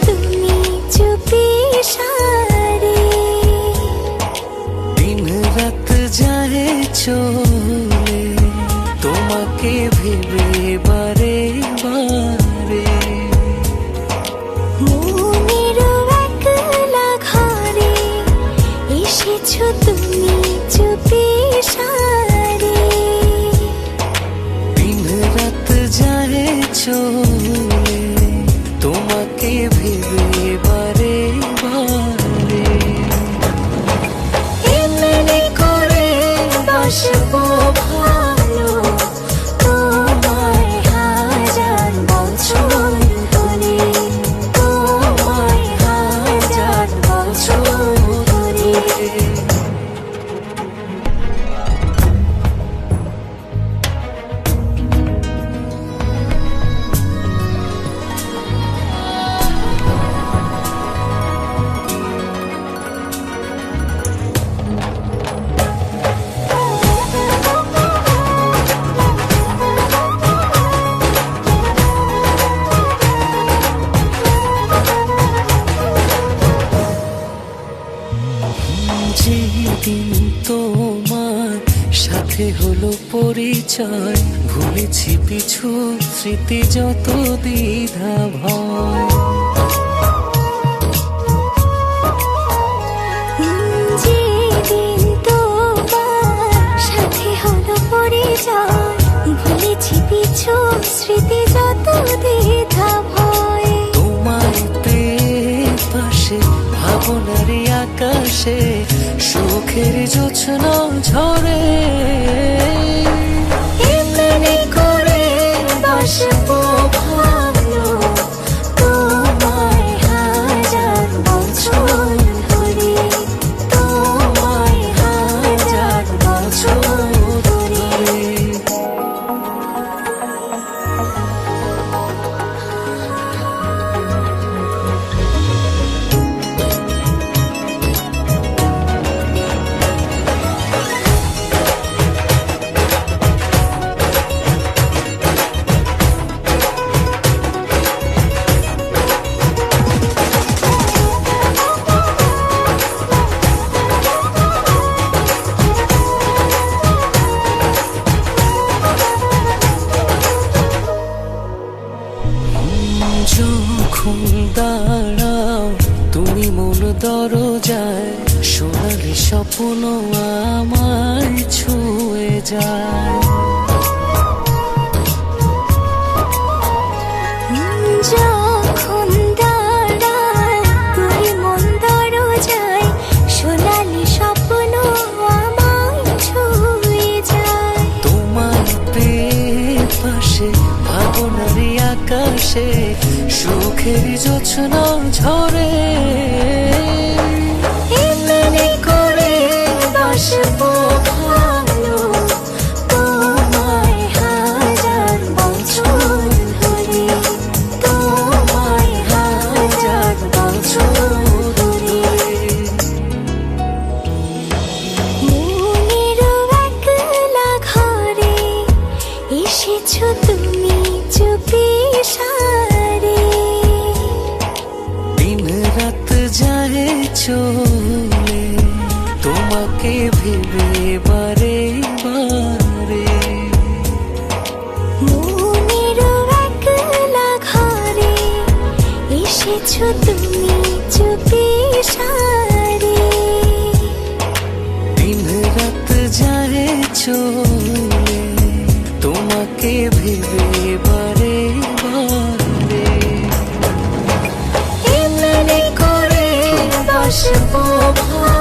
তুমি চুপি সারে দিন রাত যায় চলে তোমাকে ভেবে বারে বারে। মনের একলা ঘরে এসেছো তুমি চুপি সারে। দিন রাত যায় চলে তোমাকে ভেবে বারে বারে। এমনি করে বসবো ভালো তোমায় হাজার বছর ধরে, তোমায় হাজার বছর ধরে। যেদিন তোমার সাথে হলো পরিচয়, ভুলেছি পিছু স্মৃতি যত দ্বিধা ভয়। যেদিন তোমার সাথে হলো পরিচয়, ভুলেছি পিছু স্মৃতি যত দ্বিধা ভয়। তোমার পাশে ভাবনার আকাশে সুখের জোছনা ঝরে। এমনি করে বসবো ভালো তোমায় হাজার বছর ধরে, তোমায় হাজার বছর ধরে। যখন দাঁড়াও তুমি মন দরজায়, সোনালি স্বপ্ন আমায় ছুঁয়ে যায়। যখন দাঁড়ায় তুই মন দরজায়, সোনালি স্বপ্ন আমায় ছুঁয়ে যায়। তোমার পাশে ভাবনার আকাশে সুখের জোছনা ঝরে। এমনি করে বসবো ভালো তোমায় হাজার বছর ধরে, তোমায় হাজার বছর ধরে। মনের একলা ঘরে এসেছো তুমি চুপি সারে। দিন রাত যায় চলে তোমাকে ভেবে বারে বারে। মনের একলা ঘরে এসেছো তুমি চুপি সারে। দিন রাত যায় চলে তোমাকে ভেবে বারে বারে। এমনি করে বসবো ভালো